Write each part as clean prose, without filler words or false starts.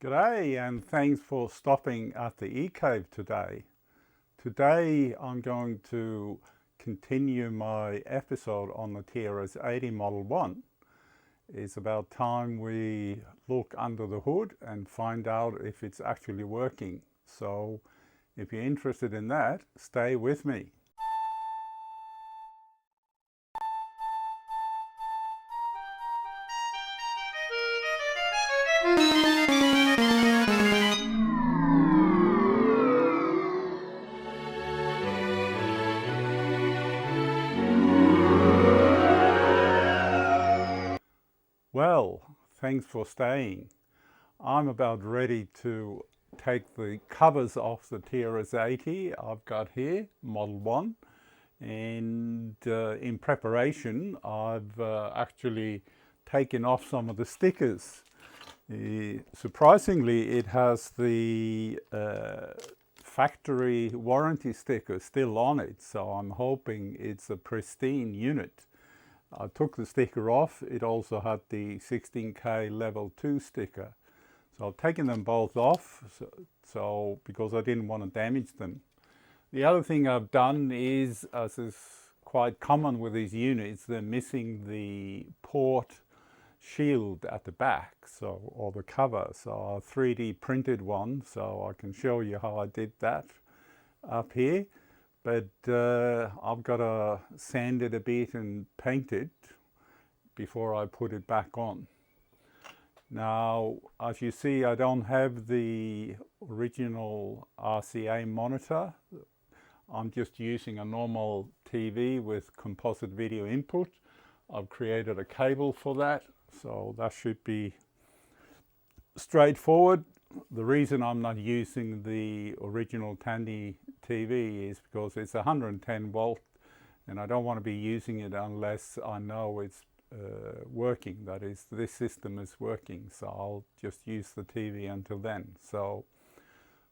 G'day and thanks for stopping at the eCave today. Today I'm going to continue my episode on the TRS-80 Model 1. It's about time we look under the hood and find out if it's actually working. So if you're interested in that, stay with me. Well, thanks for staying. I'm about ready to take the covers off the TRS-80 I've got here, Model 1. And in preparation, I've actually taken off some of the stickers. Surprisingly, it has the factory warranty sticker still on it, so I'm hoping it's a pristine unit. I took the sticker off. It also had the 16K level 2 sticker. So I've taken them both off so because I didn't want to damage them. The other thing I've done is, as is quite common with these units, they're missing the port shield at the back, or the cover. So I 3D printed one, so I can show you how I did that up here. But I've got to sand it a bit and paint it before I put it back on. Now, as you see, I don't have the original RCA monitor. I'm just using a normal TV with composite video input. I've created a cable for that, so that should be straightforward. The reason I'm not using the original Tandy TV is because it's 110 volt and I don't want to be using it unless I know it's working. That is, this system is working, so I'll just use the TV until then. So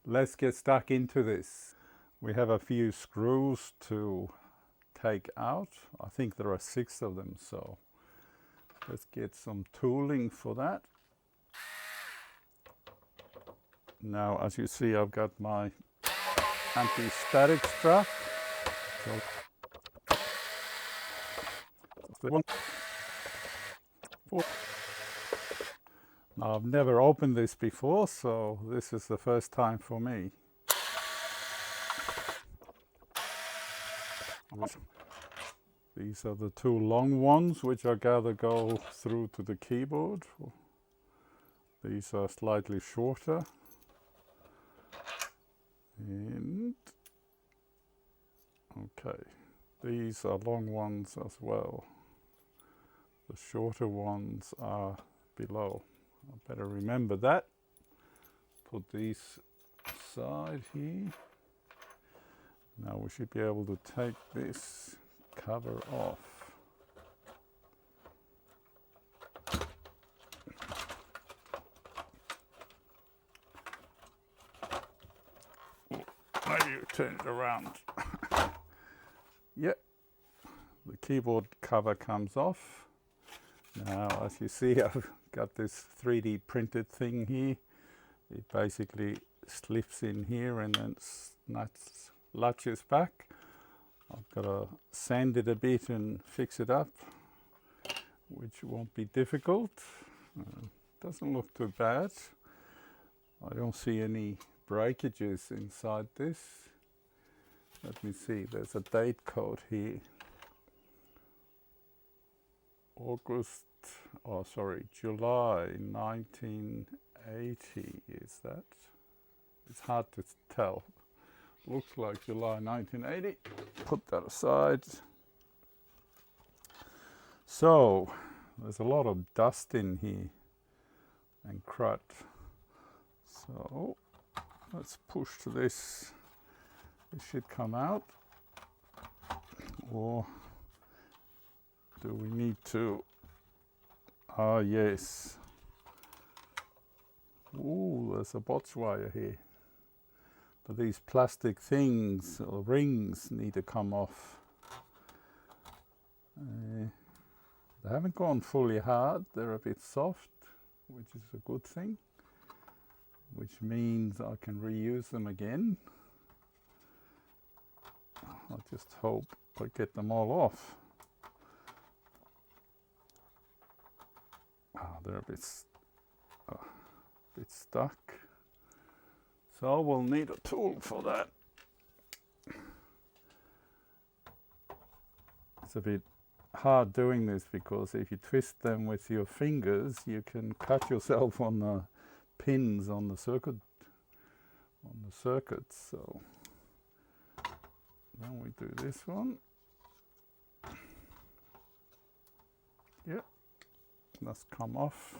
let's get stuck into this. We have a few screws to take out. I think there are 6 of them, so let's get some tooling for that. Now, as you see, I've got my anti-static strap. Now, I've never opened this before, so this is the first time for me. These are the 2 long ones, which I gather go through to the keyboard. These are slightly shorter. And okay, these are long ones as well. The shorter ones are below. I better remember that. Put these aside here. Now we should be able to take this cover off. Maybe you turn it around. Yep, the keyboard cover comes off. Now, as you see, I've got this 3D printed thing here. It basically slips in here and then latches back. I've got to sand it a bit and fix it up, which won't be difficult. Doesn't look too bad. I don't see any breakages inside this. Let me see, there's a date code here. July 1980 is that? It's hard to tell. Looks like July 1980. Put that aside. So, there's a lot of dust in here and crud. So, let's push this. It should come out. Or do we need to? Ah, yes. Ooh, there's a botch wire here. But these plastic things or rings need to come off. They haven't gone fully hard. They're a bit soft, which is a good thing. which means I can reuse them again. I just hope I get them all off. Oh, they're a bit stuck. So we'll need a tool for that. It's a bit hard doing this because if you twist them with your fingers, you can cut yourself on the pins on the circuit. So then we do this one. Yep, that's come off.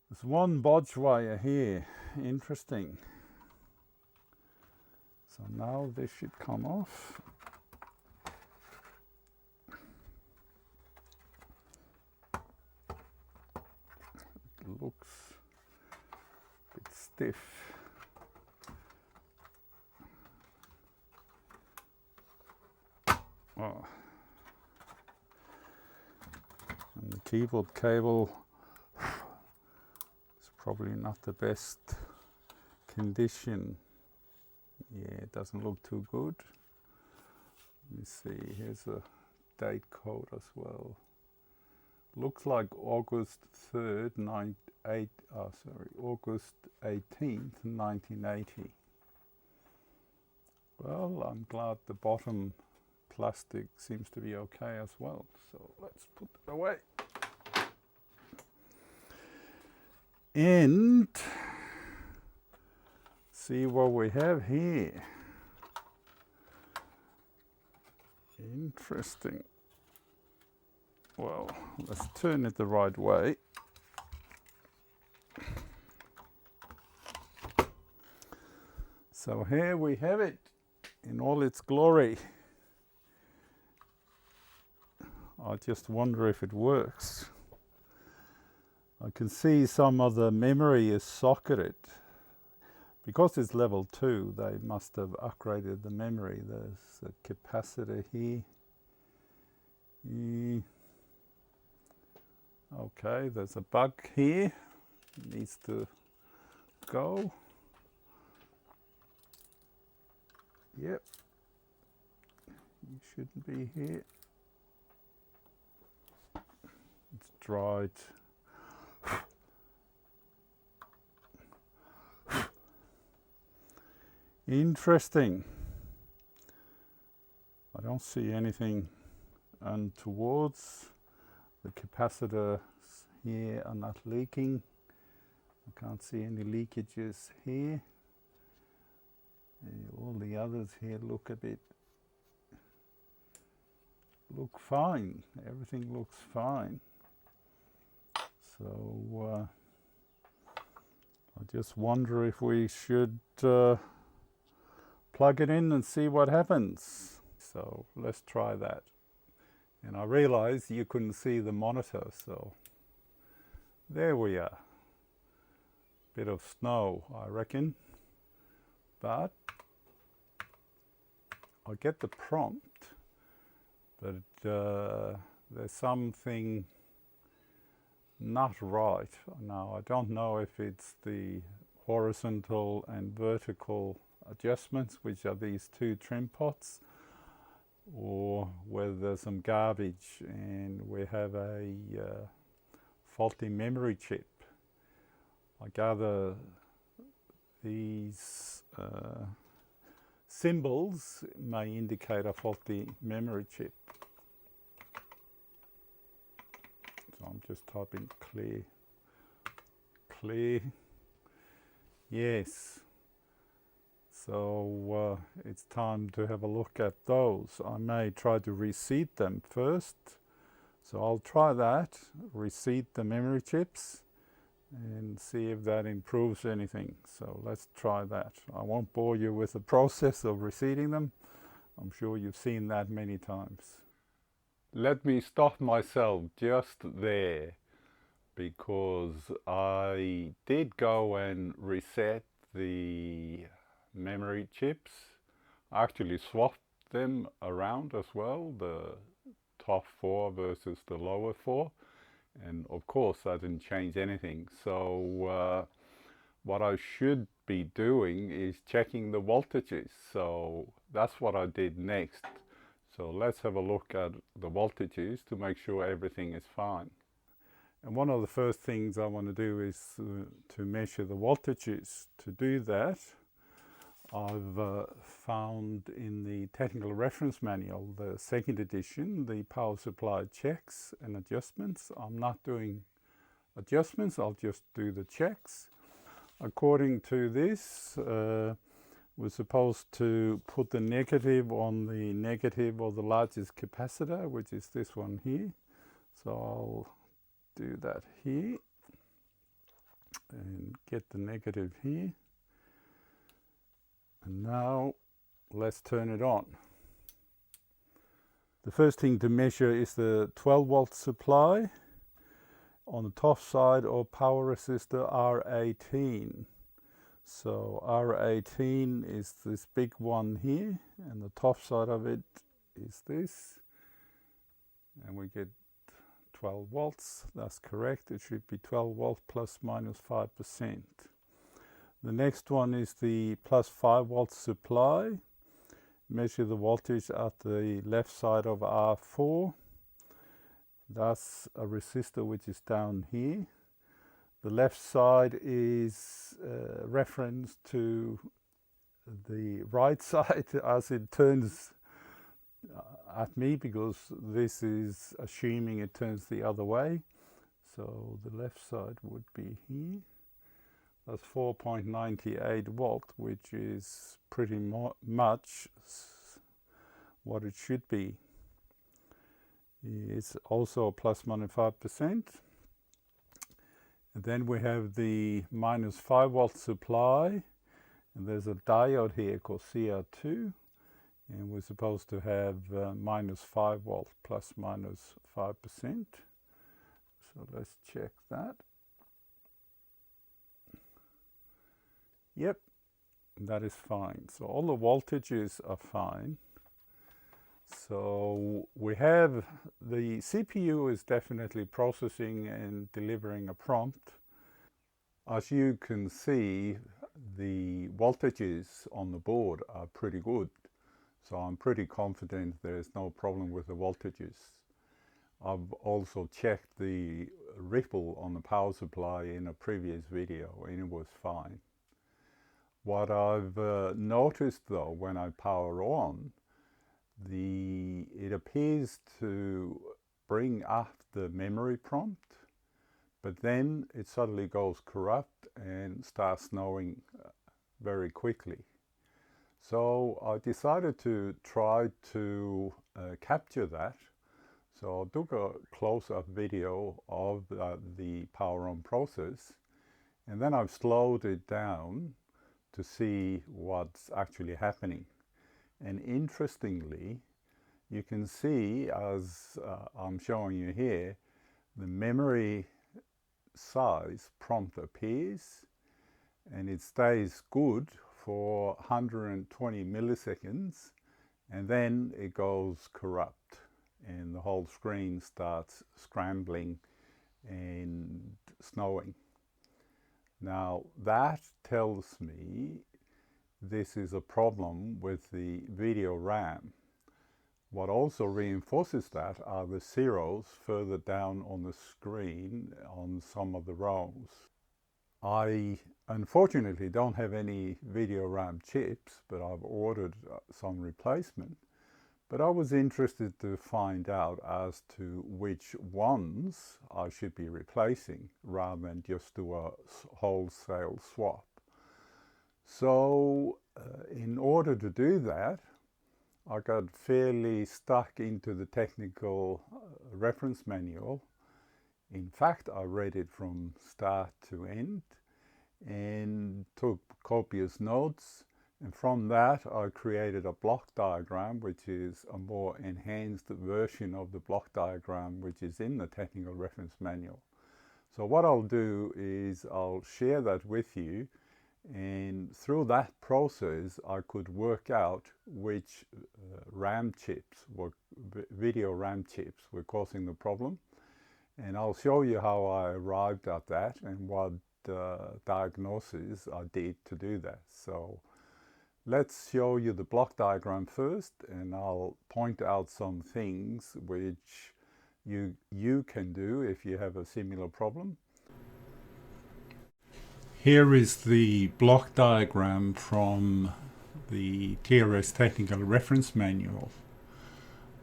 There's one bodge wire here. Interesting. So now this should come off. It looks a bit stiff. Oh. And the keyboard cable is probably not the best condition. Yeah, it doesn't look too good. Let me see, here's a date code as well. Looks like August 3rd, August 18th, 1980. Well, I'm glad the bottom plastic seems to be okay as well. So let's put it away. And see what we have here. Interesting. Well, let's turn it the right way. So here we have it in all its glory. I just wonder if it works. I can see some of the memory is socketed. Because it's level 2, they must have upgraded the memory. There's a capacitor here. Okay, there's a bug here. It needs to go. Yep. You shouldn't be here. It's dried. Interesting. I don't see anything untowards. The capacitors here are not leaking. I can't see any leakages here. All the others here look fine. Everything looks fine. So I just wonder if we should plug it in and see what happens. So let's try that. And I realized you couldn't see the monitor, so there we are. Bit of snow, I reckon. But I get the prompt, but there's something not right. Now, I don't know if it's the horizontal and vertical adjustments, which are these two trim pots, or whether there's some garbage and we have a faulty memory chip. I gather these symbols may indicate a faulty memory chip. So I'm just typing clear. Yes. So it's time to have a look at those. I may try to reseat them first. So I'll try that, reseat the memory chips and see if that improves anything. So let's try that. I won't bore you with the process of reseating them. I'm sure you've seen that many times. Let me stop myself just there, because I did go and reset the memory chips. I actually swapped them around as well, the top 4 versus the lower 4, And of course that didn't change anything. So what I should be doing is checking the voltages. So that's what I did next. So let's have a look at the voltages to make sure everything is fine. And one of the first things I want to do is to measure the voltages. To do that, I've found in the technical reference manual, the second edition, the power supply checks and adjustments. I'm not doing adjustments, I'll just do the checks. According to this, we're supposed to put the negative on the negative of the largest capacitor, which is this one here. So I'll do that here and get the negative here. And now let's turn it on. The first thing to measure is the 12 volt supply on the top side of power resistor R18. So R18 is this big one here, and the top side of it is this, and we get 12 volts. That's correct. It should be 12 volts plus minus 5%. The next one is the plus 5 volt supply. Measure the voltage at the left side of R4. That's a resistor which is down here. The left side is reference to the right side as it turns at me, because this is assuming it turns the other way. So the left side would be here. That's 4.98 volt, which is pretty much what it should be. It's also plus minus 5%. And then we have the minus 5 volt supply, and there's a diode here called CR2, and we're supposed to have minus 5 volt plus minus 5%. So let's check that. Yep, that is fine. So all the voltages are fine. So we have the CPU is definitely processing and delivering a prompt. As you can see, the voltages on the board are pretty good. So I'm pretty confident there's no problem with the voltages. I've also checked the ripple on the power supply in a previous video, and it was fine. What I've noticed though, when I power on, it appears to bring up the memory prompt, but then it suddenly goes corrupt and starts snowing very quickly. So I decided to try to capture that. So I took a close-up video of the power on process, and then I've slowed it down to see what's actually happening. And interestingly, you can see, as I'm showing you here, the memory size prompt appears, and it stays good for 120 milliseconds, and then it goes corrupt, and the whole screen starts scrambling and snowing. Now that tells me this is a problem with the video RAM. What also reinforces that are the zeros further down on the screen on some of the rows. I unfortunately don't have any video RAM chips, but I've ordered some replacement. But I was interested to find out as to which ones I should be replacing rather than just do a wholesale swap. So in order to do that, I got fairly stuck into the technical reference manual. In fact, I read it from start to end and took copious notes. And from that, I created a block diagram, which is a more enhanced version of the block diagram, which is in the technical reference manual. So what I'll do is I'll share that with you. And through that process, I could work out which RAM chips, video RAM chips, were causing the problem. And I'll show you how I arrived at that and what diagnosis I did to do that. So let's show you the block diagram first, and I'll point out some things which you can do if you have a similar problem. Here is the block diagram from the TRS Technical Reference Manual.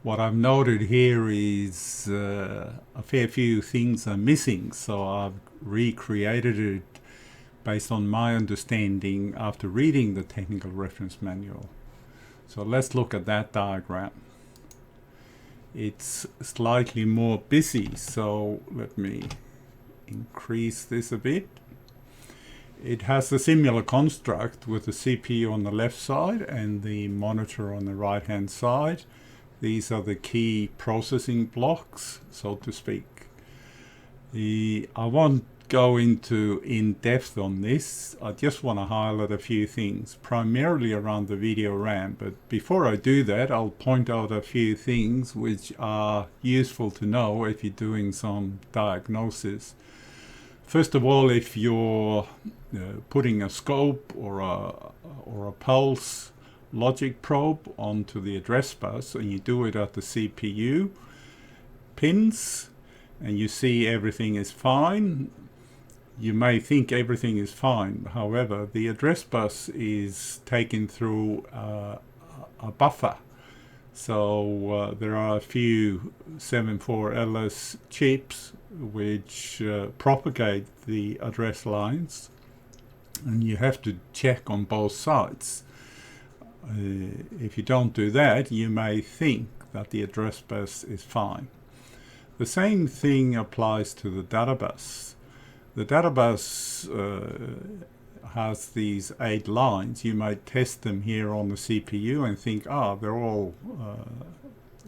What I've noted here is a fair few things are missing, so I've recreated it based on my understanding after reading the Technical Reference Manual. So let's look at that diagram. It's slightly more busy, so let me increase this a bit. It has a similar construct with the CPU on the left side and the monitor on the right hand side. These are the key processing blocks, so to speak. I won't go into in-depth on this. I just want to highlight a few things, primarily around the video RAM. But before I do that, I'll point out a few things which are useful to know if you're doing some diagnosis. First of all, if you're putting a scope or a pulse logic probe onto the address bus, and you do it at the CPU pins, and you see everything is fine, you may think everything is fine. However, the address bus is taken through a buffer. So there are a few 74LS chips which propagate the address lines, and you have to check on both sides. If you don't do that, you may think that the address bus is fine. The same thing applies to the data bus. The data bus has these 8 lines. You might test them here on the CPU and think, they're all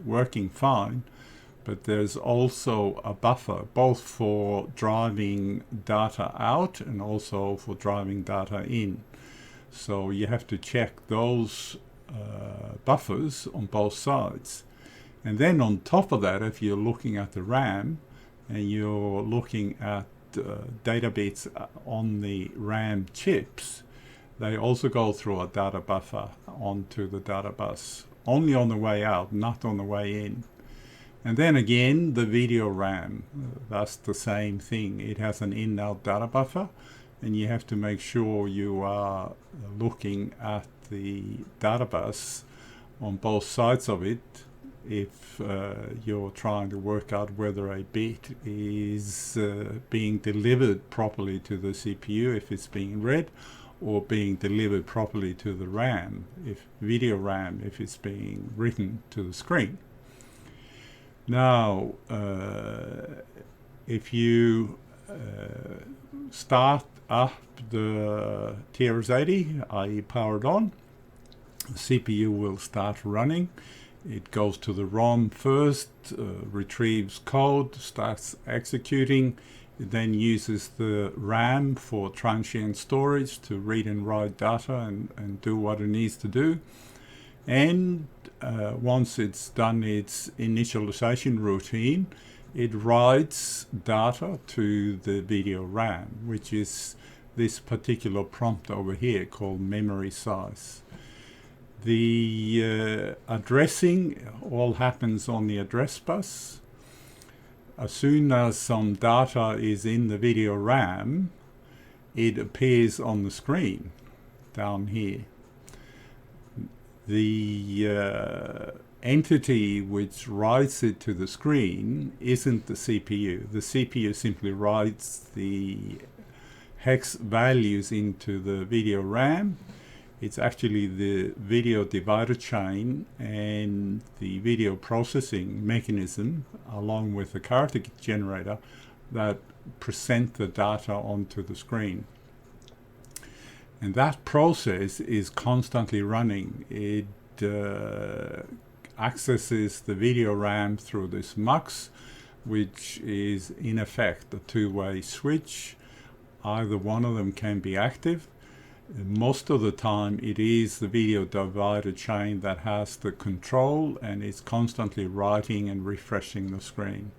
working fine. But there's also a buffer, both for driving data out and also for driving data in. So you have to check those buffers on both sides. And then on top of that, if you're looking at the RAM and you're looking at data bits on the RAM chips, they also go through a data buffer onto the data bus, only on the way out, not on the way in. And then again, the video RAM, that's the same thing. It has an in-out data buffer, and you have to make sure you are looking at the data bus on both sides of it if you're trying to work out whether a bit is being delivered properly to the CPU if it's being read, or being delivered properly to the RAM, video RAM, if it's being written to the screen. Now, if you start up the TRS-80, i.e. powered on, the CPU will start running. It goes to the ROM first, retrieves code, starts executing. It then uses the RAM for transient storage to read and write data and do what it needs to do. And once it's done its initialization routine, it writes data to the video RAM, which is this particular prompt over here called memory size. The addressing all happens on the address bus. As soon as some data is in the video RAM, it appears on the screen down here. The entity which writes it to the screen isn't the CPU. The CPU simply writes the hex values into the video RAM. It's actually the video divider chain and the video processing mechanism, along with the character generator, that present the data onto the screen. And that process is constantly running. It accesses the video RAM through this MUX, which is in effect a two-way switch. Either one of them can be active. Most of the time it is the video divider chain that has the control, and it's constantly writing and refreshing the screen.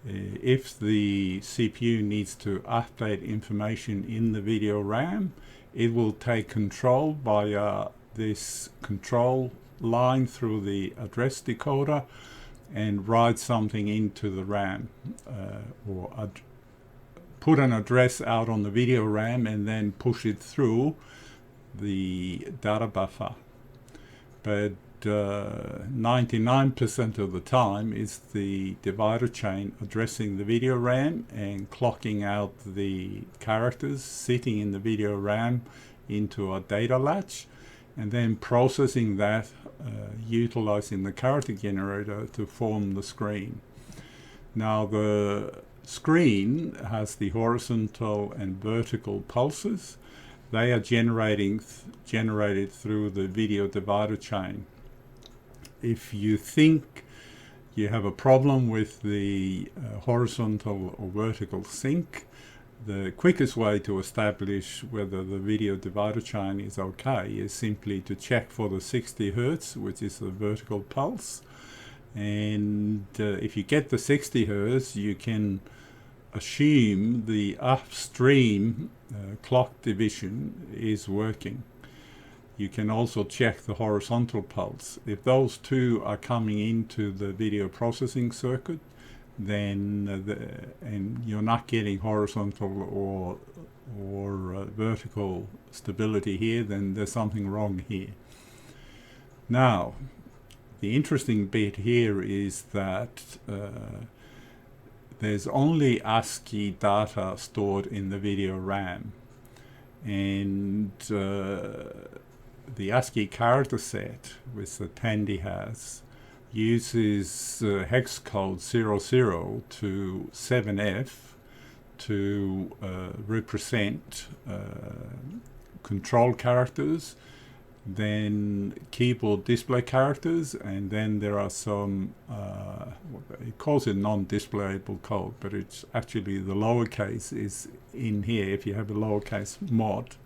If the CPU needs to update information in the video RAM, it will take control by this control line through the address decoder and write something into the RAM, or put an address out on the video RAM and then push it through the data buffer. But 99% of the time is the divider chain addressing the video RAM and clocking out the characters sitting in the video RAM into a data latch, and then processing that, utilizing the character generator to form the screen. Now the screen has the horizontal and vertical pulses. They are generated through the video divider chain. If you think you have a problem with the horizontal or vertical sync, the quickest way to establish whether the video divider chain is okay is simply to check for the 60 Hertz, which is the vertical pulse. And if you get the 60 Hertz, you can assume the upstream clock division is working. You can also check the horizontal pulse. If those two are coming into the video processing circuit, then and you're not getting horizontal or vertical stability here, then there's something wrong here. Now, the interesting bit here is that there's only ASCII data stored in the video RAM, and the ASCII character set, which the Tandy has, uses hex code 00 to 7F to represent control characters, then keyboard display characters, and then there are some, it calls it non-displayable code, but it's actually the lowercase is in here if you have a lowercase mod.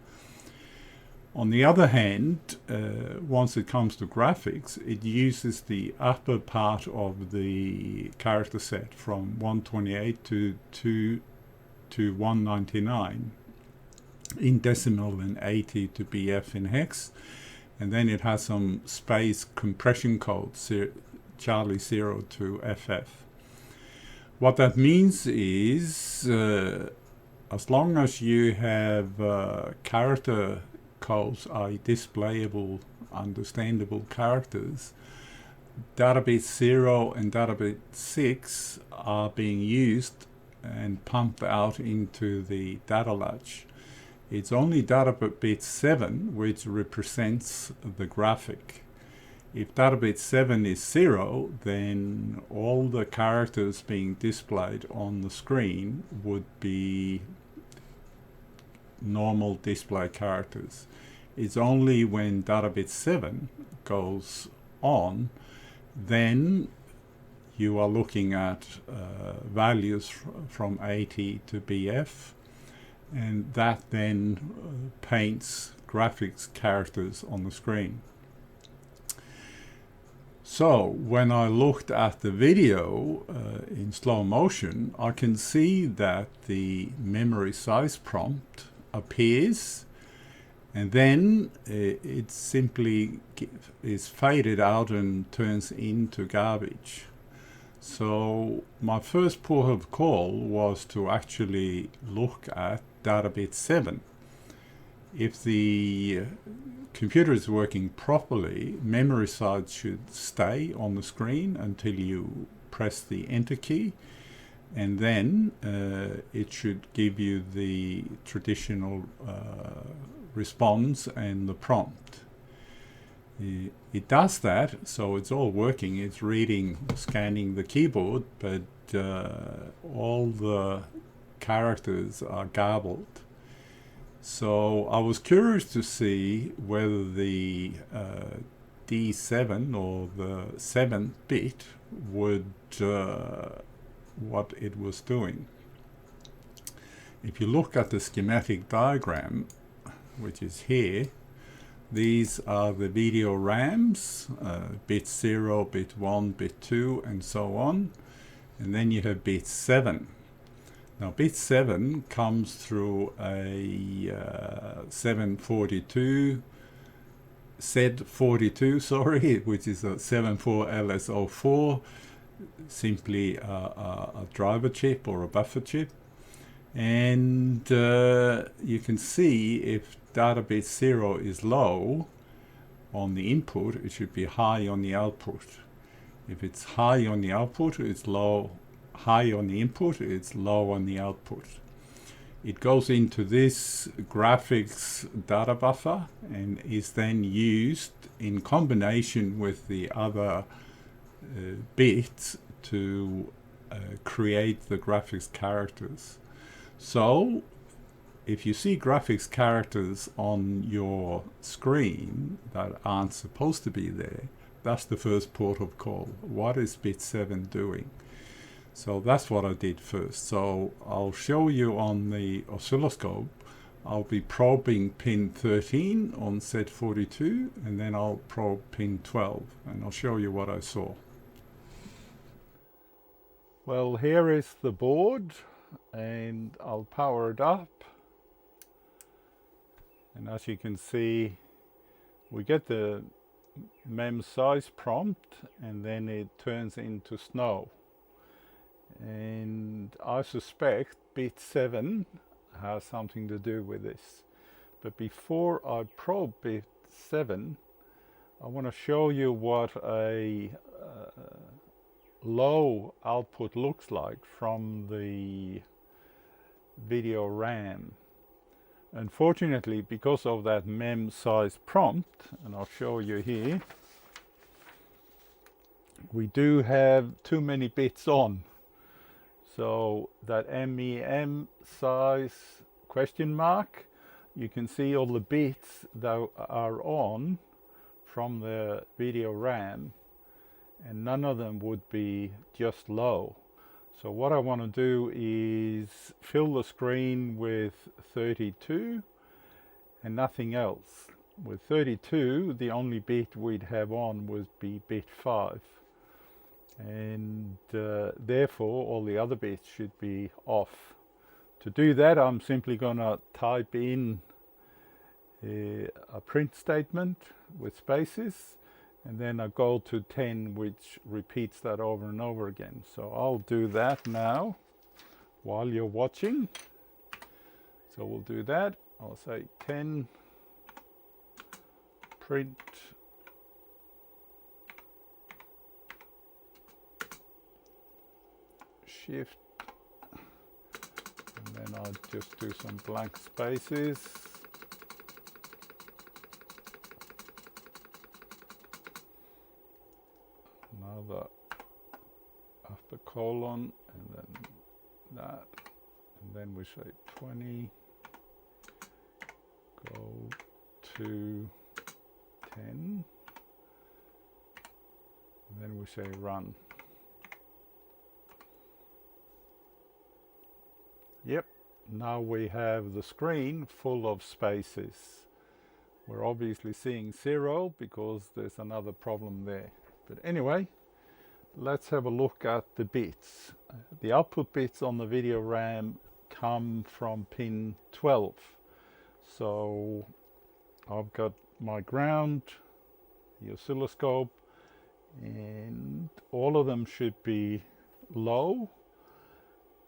On the other hand, once it comes to graphics, it uses the upper part of the character set from 128 to 199 in decimal and 80 to BF in hex. And then it has some space compression code, Charlie 0 to FF. What that means is, as long as you have character codes are displayable, understandable characters, data bit 0 and data bit 6 are being used and pumped out into the data latch. It's only data bit 7 which represents the graphic. If data bit 7 is 0, then all the characters being displayed on the screen would be normal display characters. It's only when data bit 7 goes on, then you are looking at values from 80 to BF, and that then paints graphics characters on the screen. So when I looked at the video in slow motion, I can see that the memory size prompt appears, and then it simply is faded out and turns into garbage. So my first port of call was to actually look at data bit 7. If the computer is working properly, memory size should stay on the screen until you press the enter key, and then it should give you the traditional response and the prompt. It does that, so it's all working. It's reading, scanning the keyboard, but all the characters are garbled. So I was curious to see whether the D7 or the 7th bit would what it was doing. If you look at the schematic diagram, which is here, these are the video RAMs, bit 0, bit 1, bit 2, and so on. and then you have bit 7. Now bit 7 comes through a 742 Z42, sorry, which is a 74LS04, simply a driver chip or a buffer chip. And you can see if data bit 0 is low on the input, it should be high on the output. If it's high on the output, it's low. High on the input, it's low on the output. It goes into this graphics data buffer and is then used in combination with the other bits to create the graphics characters. So if you see graphics characters on your screen that aren't supposed to be there, that's the first port of call. What is bit 7 doing? So that's what I did first. So I'll show you on the oscilloscope. I'll be probing pin 13 on Z42, and then I'll probe pin 12, and I'll show you what I saw. Well, here is the board, and I'll power it up. And as you can see, we get the mem size prompt, and then it turns into snow. And I suspect bit 7 has something to do with this. But before I probe bit 7, I want to show you what a low output looks like from the video RAM. Unfortunately, because of that mem size prompt, and I'll show you here, we do have too many bits on. So that MEM size question mark, you can see all the bits that are on from the video RAM, and none of them would be just low. So what I want to do is fill the screen with 32 and nothing else. With 32, the only bit we'd have on would be bit 5. And therefore all the other bits should be off. To do that, I'm simply going to type in a print statement with spaces, and then I go to 10, which repeats that over and over again. So I'll do that now while you're watching. So we'll do that. I'll say 10 print shift, and then I'll just do some blank spaces. Another after colon, and then that, and then we say 20, go to 10, and then we say run. Yep, now we have the screen full of spaces. We're obviously seeing 0 because there's another problem there. But anyway, let's have a look at the bits. The output bits on the video RAM come from pin 12. So I've got my ground, the oscilloscope, and all of them should be low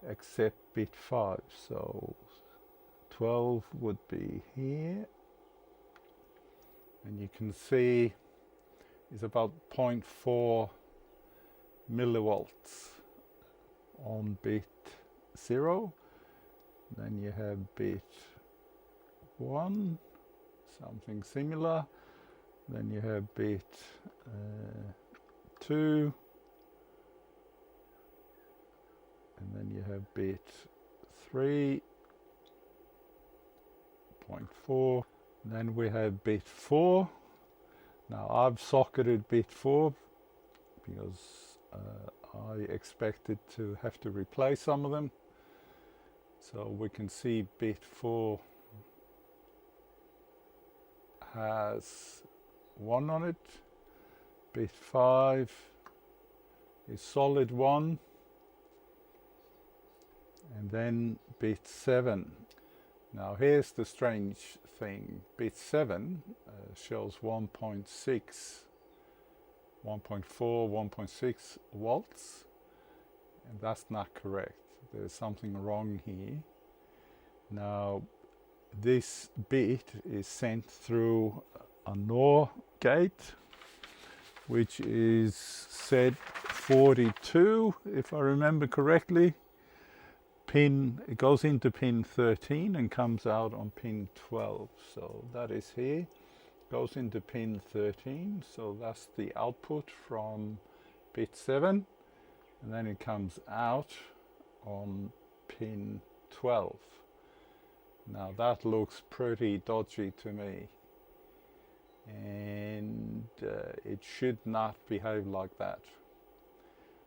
except bit 5. So 12 would be here, and you can see it's about 0.4 millivolts on bit 0. Then you have bit 1, something similar. Then you have bit 2, and then you have bit 3.4. Then we have bit 4. Now I've socketed bit 4 because I expected to have to replace some of them. So we can see bit 4 has 1 on it. Bit 5 is solid 1. and then bit 7. Now here's the strange thing. Bit 7 shows 1.6, 1.4, 1.6 volts, and that's not correct. There's something wrong here. Now this bit is sent through a NOR gate, which is set 42, if I remember correctly. It goes into pin 13 and comes out on pin 12. So that is here, goes into pin 13. So that's the output from bit 7. And then it comes out on pin 12. Now that looks pretty dodgy to me. And it should not behave like that.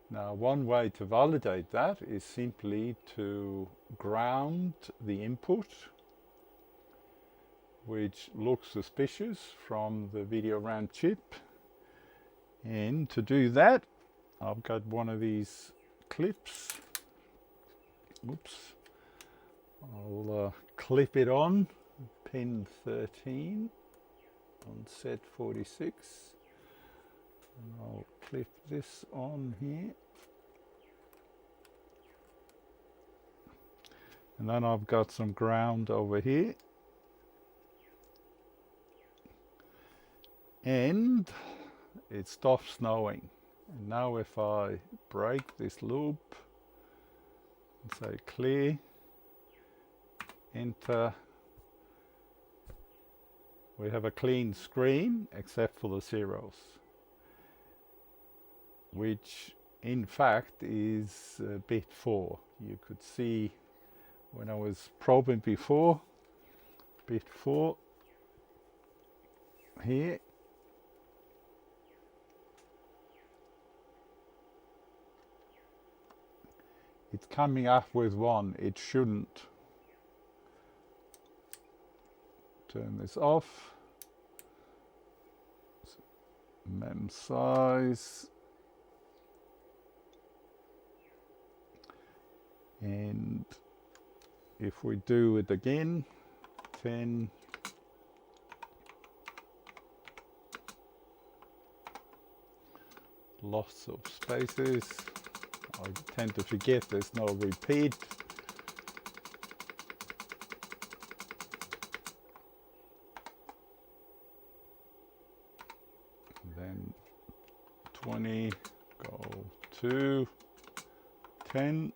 Now one way to validate that is simply to ground the input, which looks suspicious from the video RAM chip. And to do that, I've got one of these clips. Oops. I'll clip it on pin 13 on set 46. And I'll clip this on here. And then I've got some ground over here. And it stops snowing. And now if I break this loop and say clear, enter, we have a clean screen except for the zeros, which in fact is bit 4. You could see when I was probing before, bit 4 here. It's coming up with 1, it shouldn't. Turn this off. Mem size. And if we do it again, 10, lots of spaces. I tend to forget there's no repeat. Then 20, go to 10.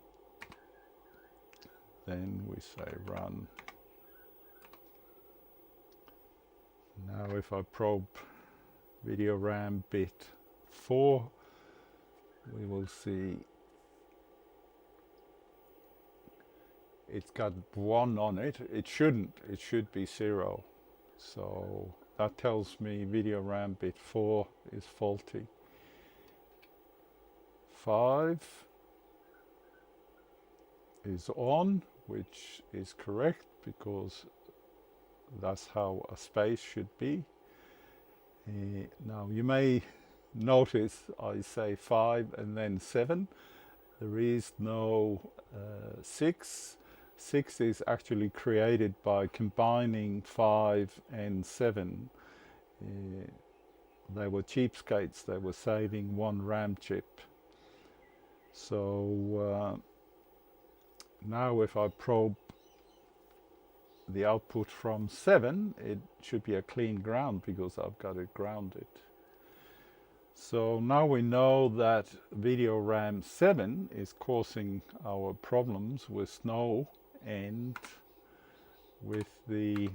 Then we say run. Now if I probe video RAM bit 4, we will see it's got 1 on it. It shouldn't, it should be 0. So that tells me video RAM bit 4 is faulty. 5 is on, which is correct because that's how a space should be. Now you may notice I say 5 and then 7. There is no 6. 6 is actually created by combining 5 and 7. They were cheapskates, they were saving 1 RAM chip. So now if I probe the output from 7, it should be a clean ground because I've got it grounded. So now we know that video RAM 7 is causing our problems with snow and with the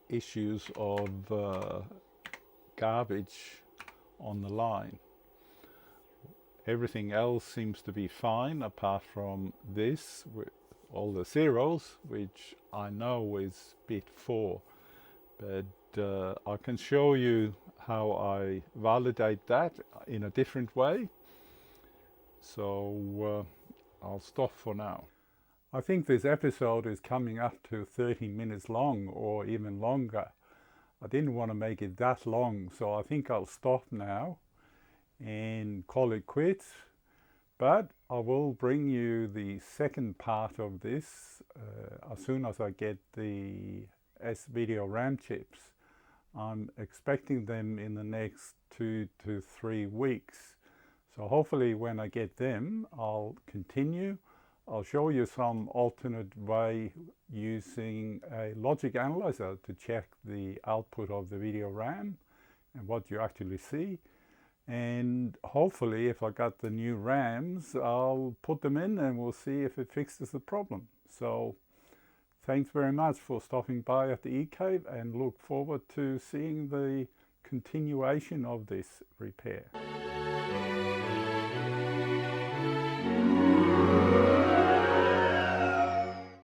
issues of garbage on the line. Everything else seems to be fine apart from this with all the zeros, which I know is bit 4, but I can show you how I validate that in a different way. So I'll stop for now. I think this episode is coming up to 30 minutes long or even longer. I didn't want to make it that long, so I think I'll stop now and call it quits. But I will bring you the second part of this as soon as I get the S-Video RAM chips. I'm expecting them in the next 2 to 3 weeks. So hopefully when I get them, I'll continue. I'll show you some alternate way using a logic analyzer to check the output of the video RAM and what you actually see. And hopefully if I got the new RAMs, I'll put them in and we'll see if it fixes the problem. So thanks very much for stopping by at the eCave, and look forward to seeing the continuation of this repair.